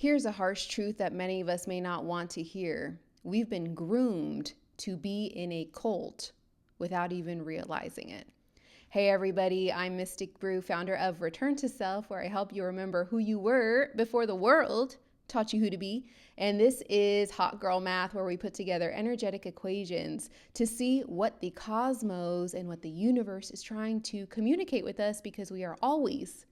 Here's a harsh truth that many of us may not want to hear. We've been groomed to be in a cult without even realizing it. Hey everybody, I'm Mystic Brew, founder of Return to Self, where I help you remember who you were before the world taught you who to be. And this is Hot Girl Math, where we put together energetic equations to see what the cosmos and what the universe is trying to communicate with us, because we are always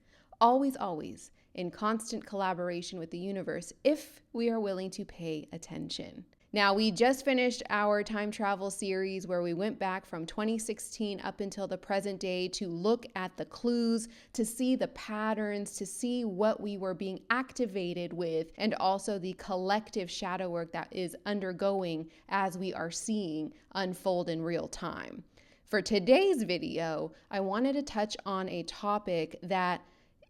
in constant collaboration with the universe if we are willing to pay attention. Now, we just finished our time travel series where we went back from 2016 up until the present day to look at the clues, to see the patterns, to see what we were being activated with, and also the collective shadow work that is undergoing as we are seeing unfold in real time. For today's video, I wanted to touch on a topic that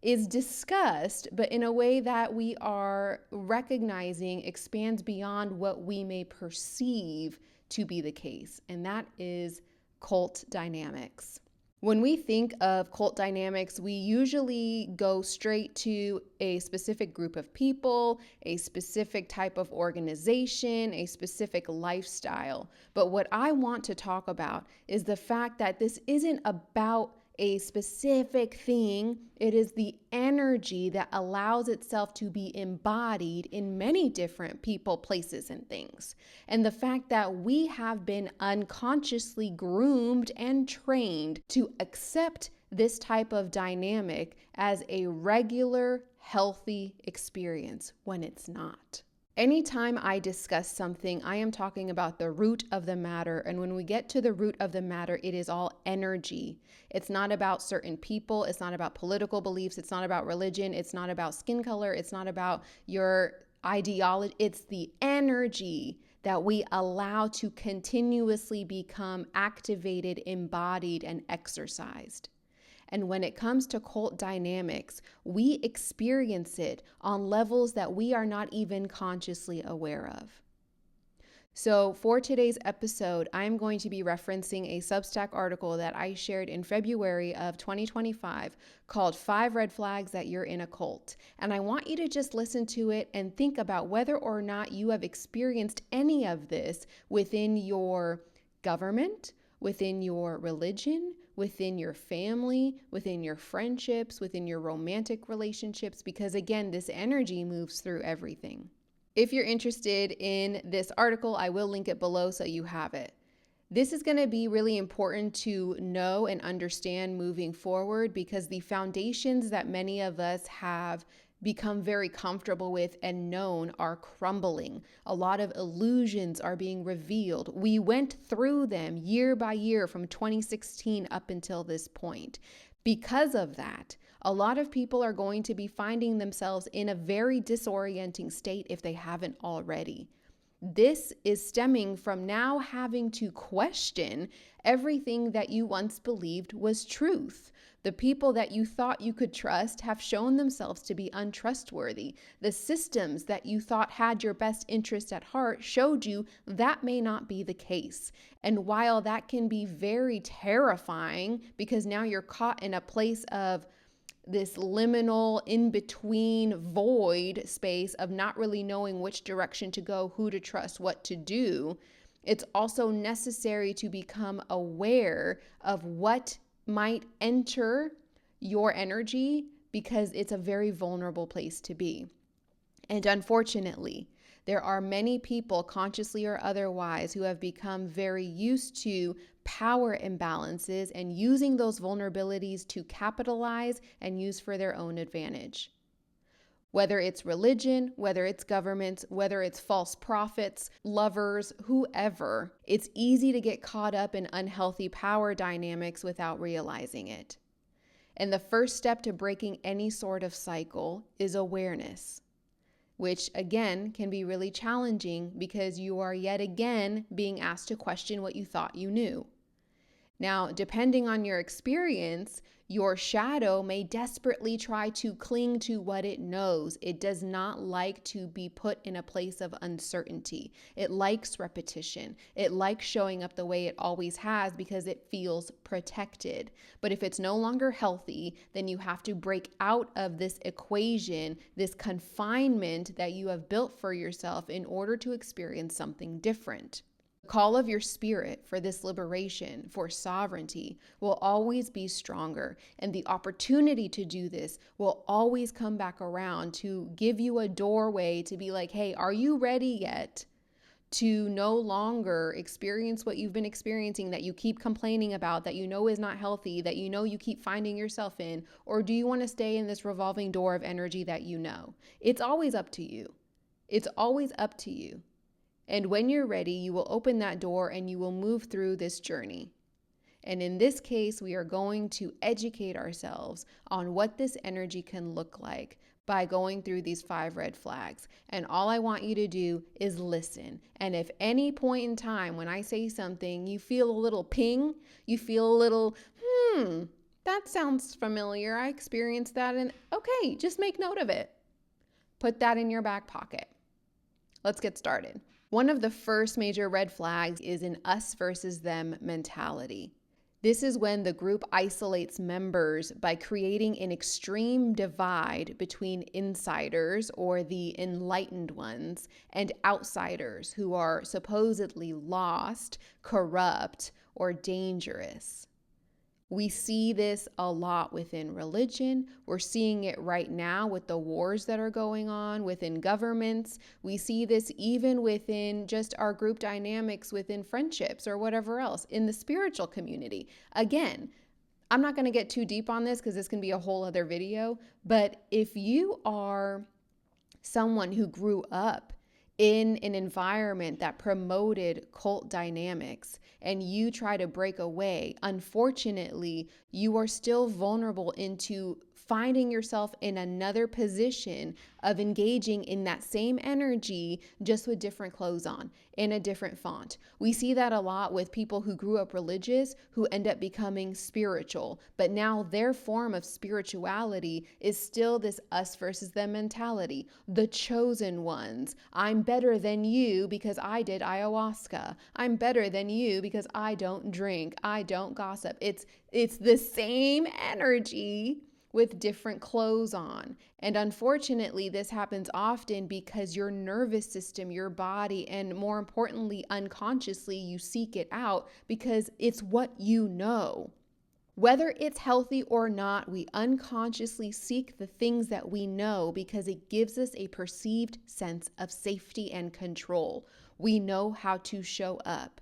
is discussed, but in a way that we are recognizing expands beyond what we may perceive to be the case, and that is cult dynamics. When we think of cult dynamics, we usually go straight to a specific group of people, a specific type of organization, a specific lifestyle. But what I want to talk about is the fact that this isn't about a specific thing. It is the energy that allows itself to be embodied in many different people, places, and things. And the fact that we have been unconsciously groomed and trained to accept this type of dynamic as a regular, healthy experience when it's not. Anytime I discuss something, I am talking about the root of the matter. And when we get to the root of the matter, it is all energy. It's not about certain people. It's not about political beliefs. It's not about religion. It's not about skin color. It's not about your ideology. It's the energy that we allow to continuously become activated, embodied, and exercised. And when it comes to cult dynamics, we experience it on levels that we are not even consciously aware of. So for today's episode, I'm going to be referencing a Substack article that I shared in February of 2025 called 5 Red Flags That You're in a Cult. And I want you to just listen to it and think about whether or not you have experienced any of this within your government, within your religion, within your family, within your friendships, within your romantic relationships, because again, this energy moves through everything. If you're interested in this article, I will link it below so you have it. This is going to be really important to know and understand moving forward, because the foundations that many of us have become very comfortable with and known are crumbling. A lot of illusions are being revealed. We went through them year by year from 2016 up until this point. Because of that, a lot of people are going to be finding themselves in a very disorienting state if they haven't already. This is stemming from now having to question everything that you once believed was truth. The people that you thought you could trust have shown themselves to be untrustworthy. The systems that you thought had your best interest at heart showed you that may not be the case. And while that can be very terrifying, because now you're caught in a place of this liminal in-between void space of not really knowing which direction to go, who to trust, what to do, it's also necessary to become aware of what might enter your energy, because it's a very vulnerable place to be. And unfortunately, there are many people, consciously or otherwise, who have become very used to power imbalances and using those vulnerabilities to capitalize and use for their own advantage. Whether it's religion, whether it's governments, whether it's false prophets, lovers, whoever, it's easy to get caught up in unhealthy power dynamics without realizing it. And the first step to breaking any sort of cycle is awareness, which again can be really challenging because you are yet again being asked to question what you thought you knew. Now, depending on your experience, your shadow may desperately try to cling to what it knows. It does not like to be put in a place of uncertainty. It likes repetition. It likes showing up the way it always has because it feels protected. But if it's no longer healthy, then you have to break out of this equation, this confinement that you have built for yourself in order to experience something different. The call of your spirit for this liberation, for sovereignty, will always be stronger. And the opportunity to do this will always come back around to give you a doorway to be like, hey, are you ready yet to no longer experience what you've been experiencing, that you keep complaining about, that you know is not healthy, that you know you keep finding yourself in? Or do you want to stay in this revolving door of energy that you know? It's always up to you. It's always up to you. And when you're ready, you will open that door and you will move through this journey. And in this case, we are going to educate ourselves on what this energy can look like by going through these 5 red flags. And all I want you to do is listen. And if any point in time when I say something, you feel a little ping, you feel a little, that sounds familiar. I experienced that. And okay, just make note of it. Put that in your back pocket. Let's get started. One of the first major red flags is an us versus them mentality. This is when the group isolates members by creating an extreme divide between insiders, or the enlightened ones, and outsiders who are supposedly lost, corrupt, or dangerous. We see this a lot within religion. We're seeing it right now with the wars that are going on within governments. We see this even within just our group dynamics within friendships or whatever else in the spiritual community. Again, I'm not going to get too deep on this because this can be a whole other video. But if you are someone who grew up in an environment that promoted cult dynamics and you try to break away, unfortunately, you are still vulnerable into finding yourself in another position of engaging in that same energy, just with different clothes on, in a different font. We see that a lot with people who grew up religious who end up becoming spiritual, but now their form of spirituality is still this us versus them mentality. The chosen ones. I'm better than you because I did ayahuasca. I'm better than you because I don't drink. I don't gossip. It's the same energy with different clothes on. And unfortunately, this happens often because your nervous system, your body, and more importantly, unconsciously, you seek it out because it's what you know. Whether it's healthy or not, we unconsciously seek the things that we know because it gives us a perceived sense of safety and control. We know how to show up.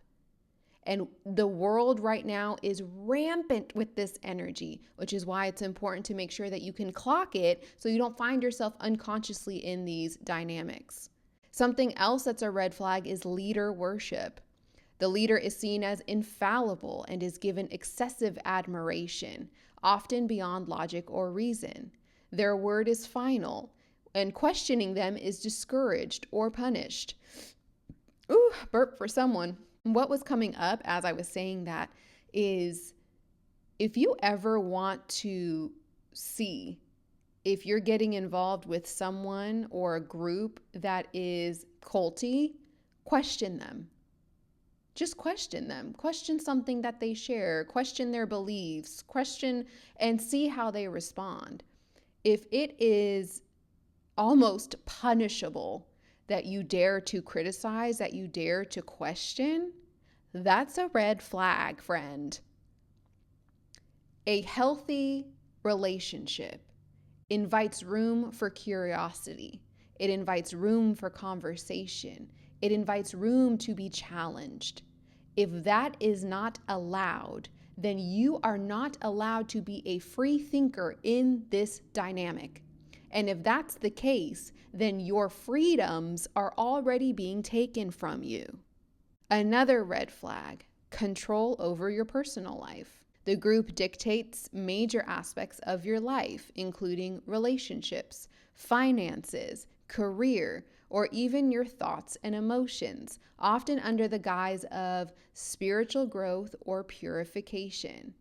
And the world right now is rampant with this energy, which is why it's important to make sure that you can clock it so you don't find yourself unconsciously in these dynamics. Something else that's a red flag is leader worship. The leader is seen as infallible and is given excessive admiration, often beyond logic or reason. Their word is final, and questioning them is discouraged or punished. Ooh, burp for someone. What was coming up as I was saying that is, if you ever want to see if you're getting involved with someone or a group that is culty, question them. Just question them. Question something that they share. Question their beliefs. Question and see how they respond. If it is almost punishable that you dare to criticize, that you dare to question, that's a red flag, friend. A healthy relationship invites room for curiosity. It invites room for conversation. It invites room to be challenged. If that is not allowed, then you are not allowed to be a free thinker in this dynamic. And if that's the case, then your freedoms are already being taken from you. Another red flag, control over your personal life. The group dictates major aspects of your life, including relationships, finances, career, or even your thoughts and emotions, often under the guise of spiritual growth or purification.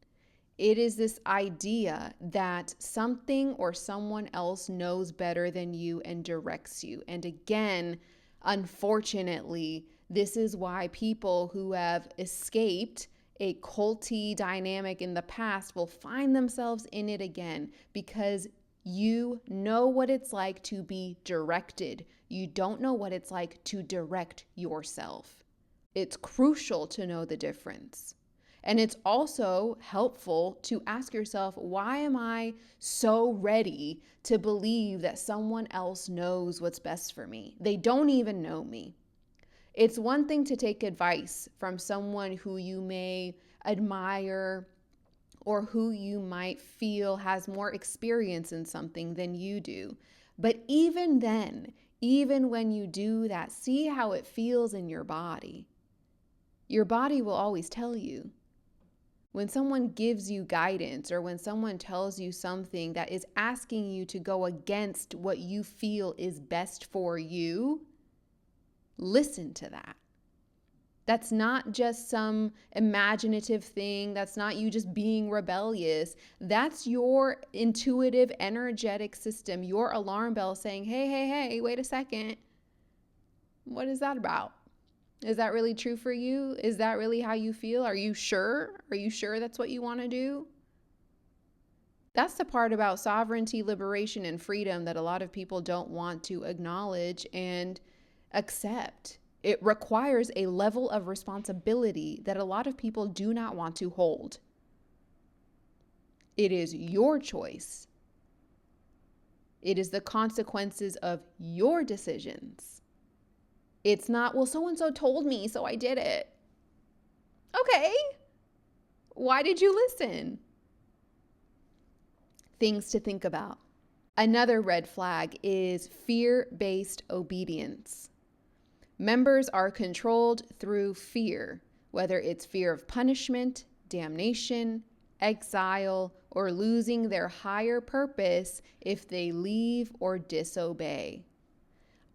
It is this idea that something or someone else knows better than you and directs you. And again, unfortunately, this is why people who have escaped a culty dynamic in the past will find themselves in it again, because you know what it's like to be directed. You don't know what it's like to direct yourself. It's crucial to know the difference. And it's also helpful to ask yourself, why am I so ready to believe that someone else knows what's best for me? They don't even know me. It's one thing to take advice from someone who you may admire or who you might feel has more experience in something than you do. But even then, even when you do that, see how it feels in your body. Your body will always tell you. When someone gives you guidance or when someone tells you something that is asking you to go against what you feel is best for you, listen to that. That's not just some imaginative thing. That's not you just being rebellious. That's your intuitive, energetic system, your alarm bell saying, hey, wait a second. What is that about? Is that really true for you? Is that really how you feel? Are you sure? Are you sure that's what you want to do? That's the part about sovereignty, liberation, and freedom that a lot of people don't want to acknowledge and accept. It requires a level of responsibility that a lot of people do not want to hold. It is your choice. It is the consequences of your decisions. It's not, well, so-and-so told me, so I did it. Okay. Why did you listen? Things to think about. Another red flag is fear-based obedience. Members are controlled through fear, whether it's fear of punishment, damnation, exile, or losing their higher purpose if they leave or disobey.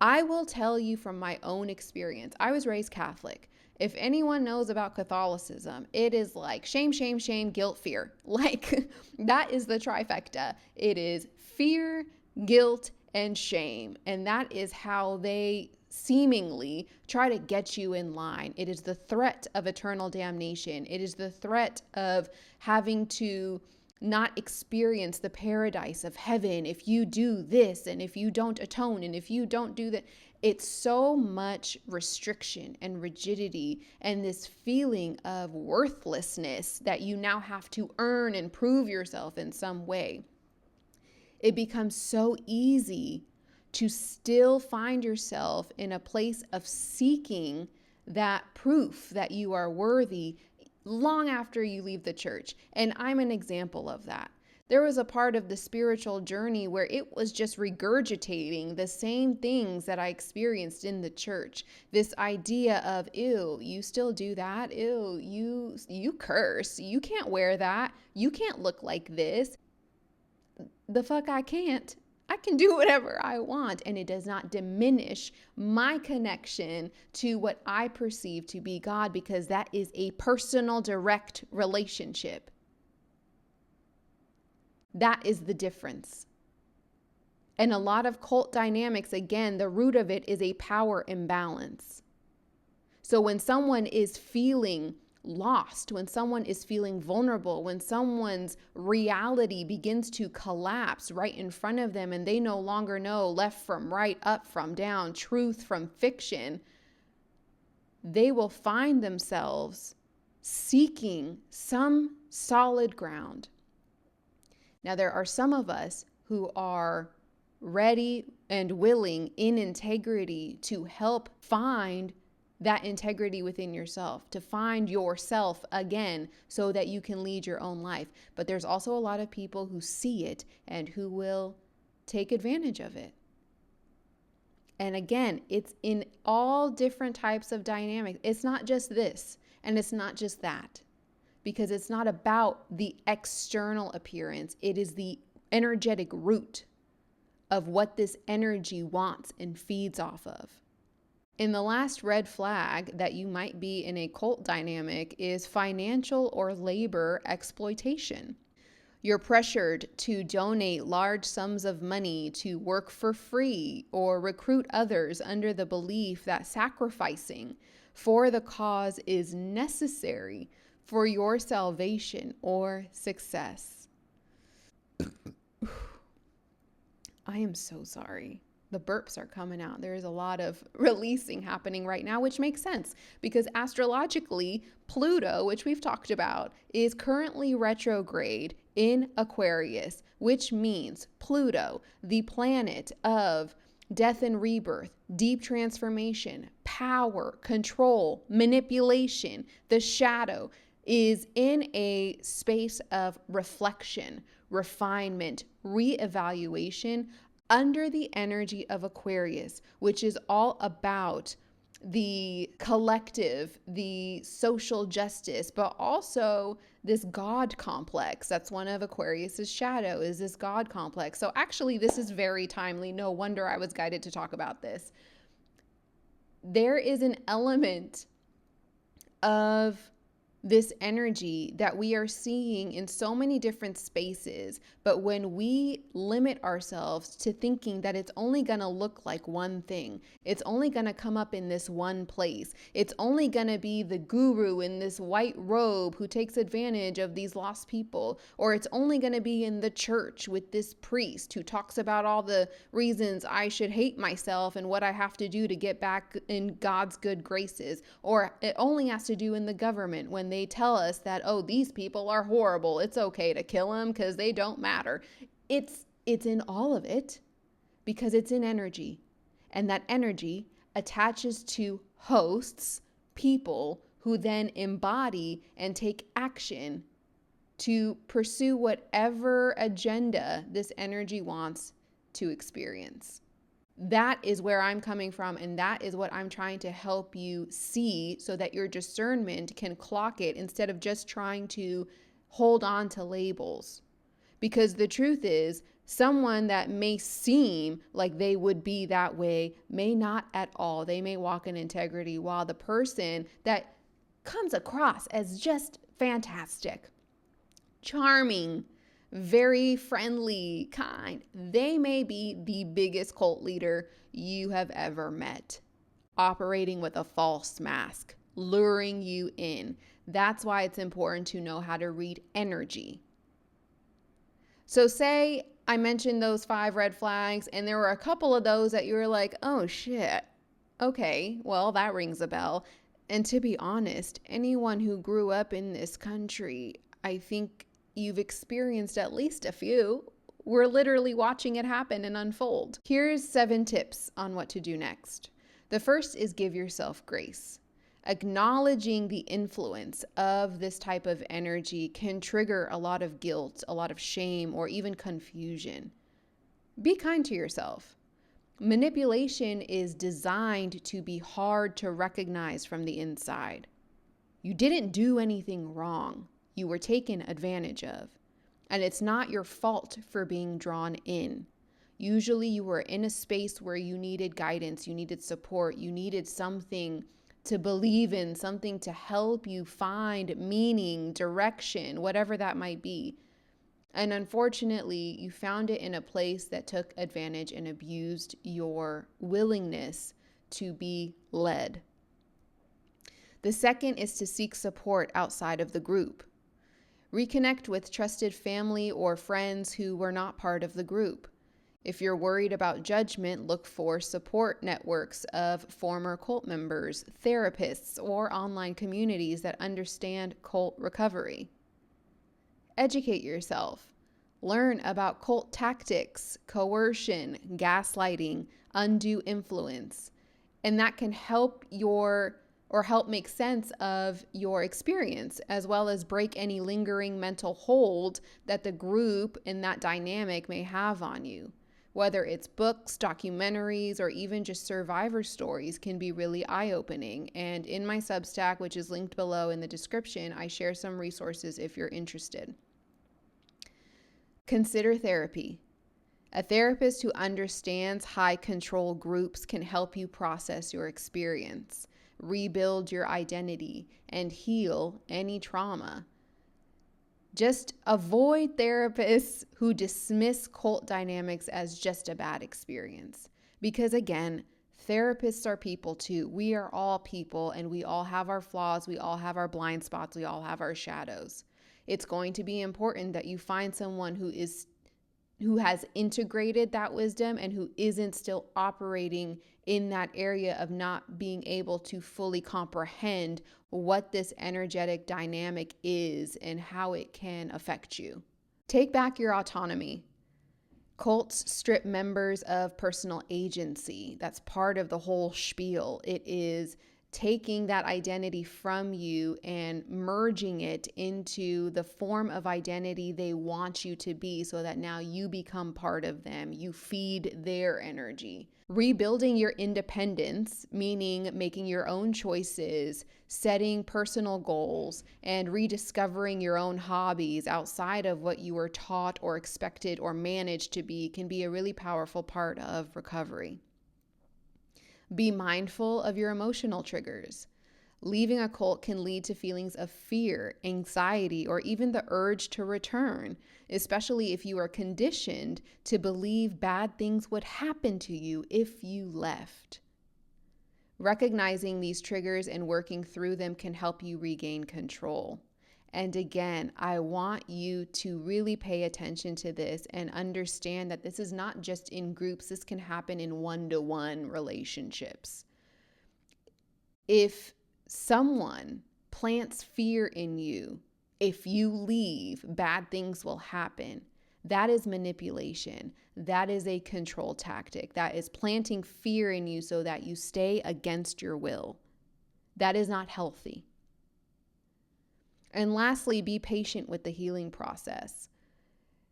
I will tell you from my own experience, I was raised Catholic. If anyone knows about Catholicism, it is like shame, shame, shame, guilt, fear. Like that is the trifecta. It is fear, guilt, and shame. And that is how they seemingly try to get you in line. It is the threat of eternal damnation. It is the threat of having to not experience the paradise of heaven if you do this, and if you don't atone, and if you don't do that. It's so much restriction and rigidity and this feeling of worthlessness that you now have to earn and prove yourself in some way. It becomes so easy to still find yourself in a place of seeking that proof that you are worthy long after you leave the church. And I'm an example of that. There was a part of the spiritual journey where it was just regurgitating the same things that I experienced in the church. This idea of, ew, you still do that? Ew, you curse. You can't wear that. You can't look like this. The fuck I can't. I can do whatever I want, and it does not diminish my connection to what I perceive to be God, because that is a personal, direct relationship. That is the difference. And a lot of cult dynamics, again, the root of it is a power imbalance. So when someone is feeling lost, when someone is feeling vulnerable, when someone's reality begins to collapse right in front of them and they no longer know left from right, up from down, truth from fiction, they will find themselves seeking some solid ground. Now, there are some of us who are ready and willing in integrity to help find that integrity within yourself, to find yourself again so that you can lead your own life. But there's also a lot of people who see it and who will take advantage of it. And again, it's in all different types of dynamics. It's not just this and it's not just that, because it's not about the external appearance. It is the energetic root of what this energy wants and feeds off of. And the last red flag that you might be in a cult dynamic is financial or labor exploitation. You're pressured to donate large sums of money to work for free or recruit others under the belief that sacrificing for the cause is necessary for your salvation or success. I am so sorry. The burps are coming out. There is a lot of releasing happening right now, which makes sense because astrologically, Pluto, which we've talked about, is currently retrograde in Aquarius, which means Pluto, the planet of death and rebirth, deep transformation, power, control, manipulation, the shadow, is in a space of reflection, refinement, reevaluation under the energy of Aquarius, which is all about the collective, the social justice, but also this God complex. That's one of Aquarius's shadow, is this God complex. So actually, this is very timely. No wonder I was guided to talk about this. There is an element of this energy that we are seeing in so many different spaces. But when we limit ourselves to thinking that it's only going to look like one thing, it's only going to come up in this one place, it's only going to be the guru in this white robe who takes advantage of these lost people, or it's only going to be in the church with this priest who talks about all the reasons I should hate myself and what I have to do to get back in God's good graces, or it only has to do in the government when they tell us that, oh, these people are horrible, it's okay to kill them because they don't matter. It's in all of it because it's in energy, and that energy attaches to hosts, people who then embody and take action to pursue whatever agenda this energy wants to experience. That is where I'm coming from, and that is what I'm trying to help you see so that your discernment can clock it instead of just trying to hold on to labels. Because the truth is, someone that may seem like they would be that way may not at all. They may walk in integrity, while the person that comes across as just fantastic, charming, very friendly, kind, they may be the biggest cult leader you have ever met, operating with a false mask, luring you in. That's why it's important to know how to read energy. So say I mentioned those 5 red flags, and there were a couple of those that you were like, oh shit, okay, well, that rings a bell. And to be honest, anyone who grew up in this country, I think you've experienced at least a few. We're literally watching it happen and unfold. Here's 7 tips on what to do next. The first is give yourself grace. Acknowledging the influence of this type of energy can trigger a lot of guilt, a lot of shame, or even confusion. Be kind to yourself. Manipulation is designed to be hard to recognize from the inside. You didn't do anything wrong. You were taken advantage of. And it's not your fault for being drawn in. Usually you were in a space where you needed guidance, you needed support, you needed something to believe in, something to help you find meaning, direction, whatever that might be. And unfortunately, you found it in a place that took advantage and abused your willingness to be led. The second is to seek support outside of the group. Reconnect with trusted family or friends who were not part of the group. If you're worried about judgment, look for support networks of former cult members, therapists, or online communities that understand cult recovery. Educate yourself. Learn about cult tactics, coercion, gaslighting, undue influence, and that can help help make sense of your experience, as well as break any lingering mental hold that the group and that dynamic may have on you. Whether it's books, documentaries, or even just survivor stories can be really eye-opening. And in my Substack, which is linked below in the description, I share some resources if you're interested. Consider therapy. A therapist who understands high control groups can help you process your experience, rebuild your identity, and heal any trauma. Just avoid therapists who dismiss cult dynamics as just a bad experience. Because again, therapists are people too. We are all people and we all have our flaws. We all have our blind spots. We all have our shadows. It's going to be important that you find someone who has integrated that wisdom and who isn't still operating in that area of not being able to fully comprehend what this energetic dynamic is and how it can affect you. Take back your autonomy. Cults strip members of personal agency. That's part of the whole spiel. It is taking that identity from you and merging it into the form of identity they want you to be so that now you become part of them. You feed their energy. Rebuilding your independence, meaning making your own choices, setting personal goals, and rediscovering your own hobbies outside of what you were taught or expected or managed to be, can be a really powerful part of recovery. Be mindful of your emotional triggers. Leaving a cult can lead to feelings of fear, anxiety, or even the urge to return, especially if you are conditioned to believe bad things would happen to you if you left. Recognizing these triggers and working through them can help you regain control. And again, I want you to really pay attention to this and understand that this is not just in groups. This can happen in one-to-one relationships. If someone plants fear in you, if you leave, bad things will happen. That is manipulation. That is a control tactic. That is planting fear in you so that you stay against your will. That is not healthy. And lastly, be patient with the healing process.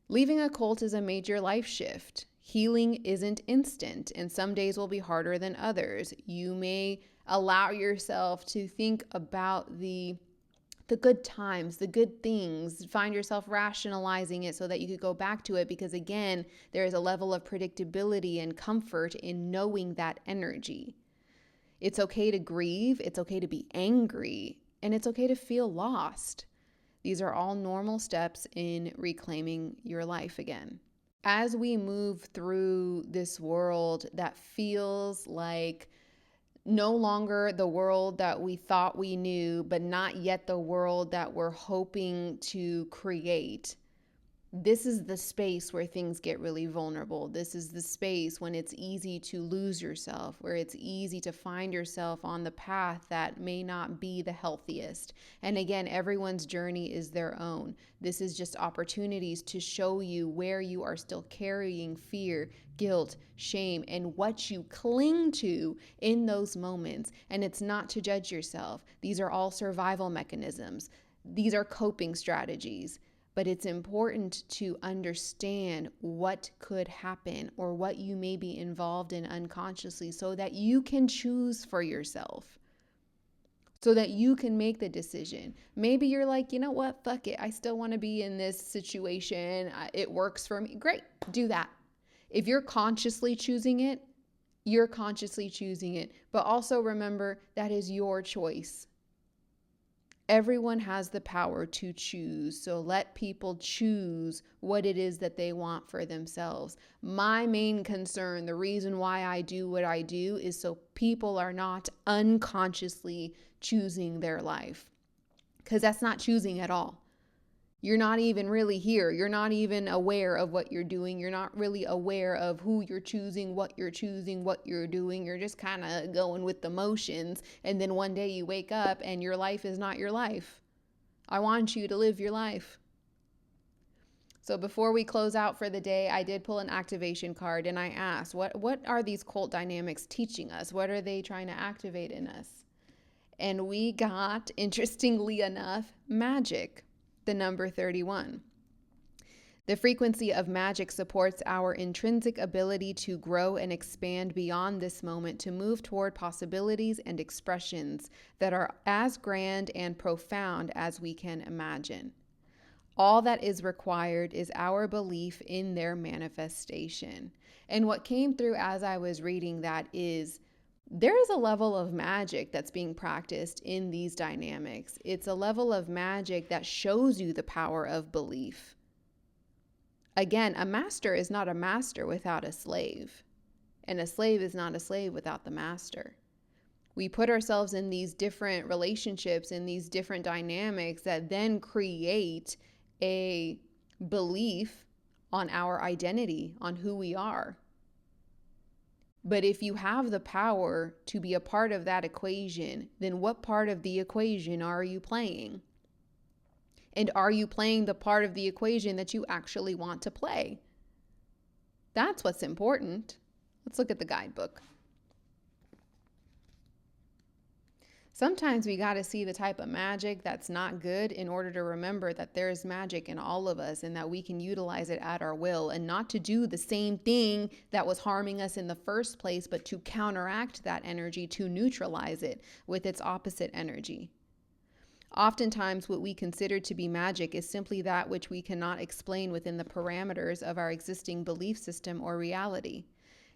Leaving a cult is a major life shift. Healing isn't instant, and some days will be harder than others. You may allow yourself to think about the good times, the good things, find yourself rationalizing it so that you could go back to it because, again, there is a level of predictability and comfort in knowing that energy. It's okay to grieve. It's okay to be angry. And it's okay to feel lost. These are all normal steps in reclaiming your life again. As we move through this world that feels like no longer the world that we thought we knew, but not yet the world that we're hoping to create, this is the space where things get really vulnerable. This is the space when it's easy to lose yourself, where it's easy to find yourself on the path that may not be the healthiest. And again, everyone's journey is their own. This is just opportunities to show you where you are still carrying fear, guilt, shame, and what you cling to in those moments. And it's not to judge yourself. These are all survival mechanisms. These are coping strategies. But it's important to understand what could happen or what you may be involved in unconsciously so that you can choose for yourself, so that you can make the decision. Maybe you're like, you know what, fuck it. I still want to be in this situation. It works for me. Great, do that. If you're consciously choosing it, you're consciously choosing it. But also remember, that is your choice. Everyone has the power to choose, so let people choose what it is that they want for themselves. My main concern, the reason why I do what I do, is so people are not unconsciously choosing their life, because that's not choosing at all. You're not even really here. You're not even aware of what you're doing. You're not really aware of who you're choosing, what you're doing. You're just kind of going with the motions. And then one day you wake up and your life is not your life. I want you to live your life. So before we close out for the day, I did pull an activation card and I asked, what are these cult dynamics teaching us? What are they trying to activate in us? And we got, interestingly enough, magic. The number 31. The frequency of magic supports our intrinsic ability to grow and expand beyond this moment to move toward possibilities and expressions that are as grand and profound as we can imagine. All that is required is our belief in their manifestation. And what came through as I was reading that is there is a level of magic that's being practiced in these dynamics. It's a level of magic that shows you the power of belief. Again, a master is not a master without a slave, and a slave is not a slave without the master. We put ourselves in these different relationships, in these different dynamics that then create a belief on our identity, on who we are. But if you have the power to be a part of that equation, then what part of the equation are you playing? And are you playing the part of the equation that you actually want to play? That's what's important. Let's look at the guidebook. Sometimes we got to see the type of magic that's not good in order to remember that there's magic in all of us and that we can utilize it at our will, and not to do the same thing that was harming us in the first place, but to counteract that energy, to neutralize it with its opposite energy. Oftentimes, what we consider to be magic is simply that which we cannot explain within the parameters of our existing belief system or reality.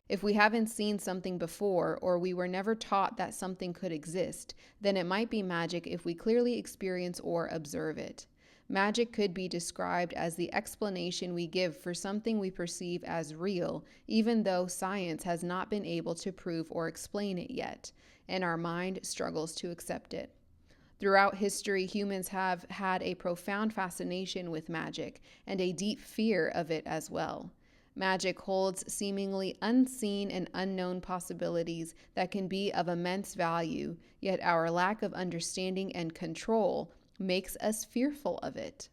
If we haven't seen something before, or we were never taught that something could exist, then it might be magic if we clearly experience or observe it. Magic could be described as the explanation we give for something we perceive as real, even though science has not been able to prove or explain it yet, and our mind struggles to accept it. Throughout history, humans have had a profound fascination with magic and a deep fear of it as well. Magic holds seemingly unseen and unknown possibilities that can be of immense value, yet our lack of understanding and control makes us fearful of it.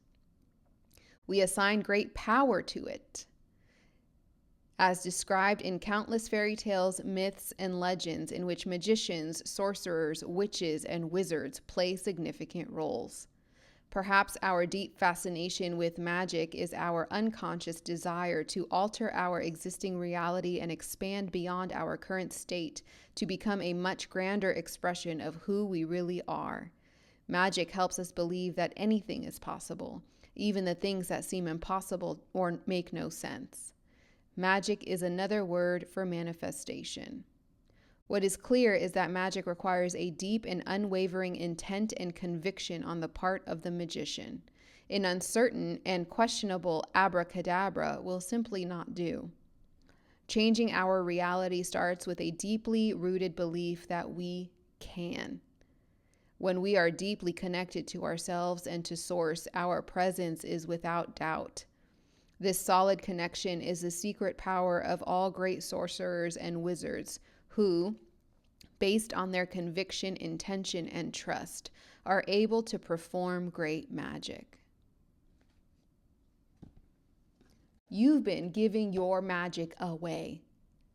We assign great power to it, as described in countless fairy tales, myths, and legends in which magicians, sorcerers, witches, and wizards play significant roles. Perhaps our deep fascination with magic is our unconscious desire to alter our existing reality and expand beyond our current state to become a much grander expression of who we really are. Magic helps us believe that anything is possible, even the things that seem impossible or make no sense. Magic is another word for manifestation. What is clear is that magic requires a deep and unwavering intent and conviction on the part of the magician. An uncertain and questionable abracadabra will simply not do. Changing our reality starts with a deeply rooted belief that we can. When we are deeply connected to ourselves and to Source, our presence is without doubt. This solid connection is the secret power of all great sorcerers and wizards, who, based on their conviction, intention, and trust, are able to perform great magic. You've been giving your magic away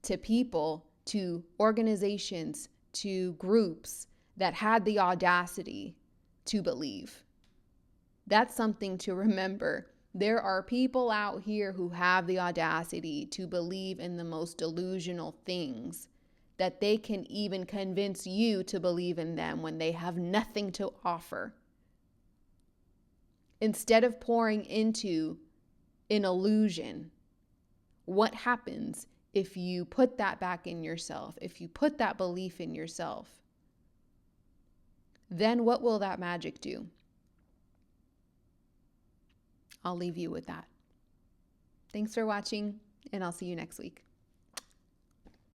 to people, to organizations, to groups that had the audacity to believe. That's something to remember. There are people out here who have the audacity to believe in the most delusional things, that they can even convince you to believe in them when they have nothing to offer. Instead of pouring into an illusion, what happens if you put that back in yourself, if you put that belief in yourself? Then what will that magic do? I'll leave you with that. Thanks for watching, and I'll see you next week.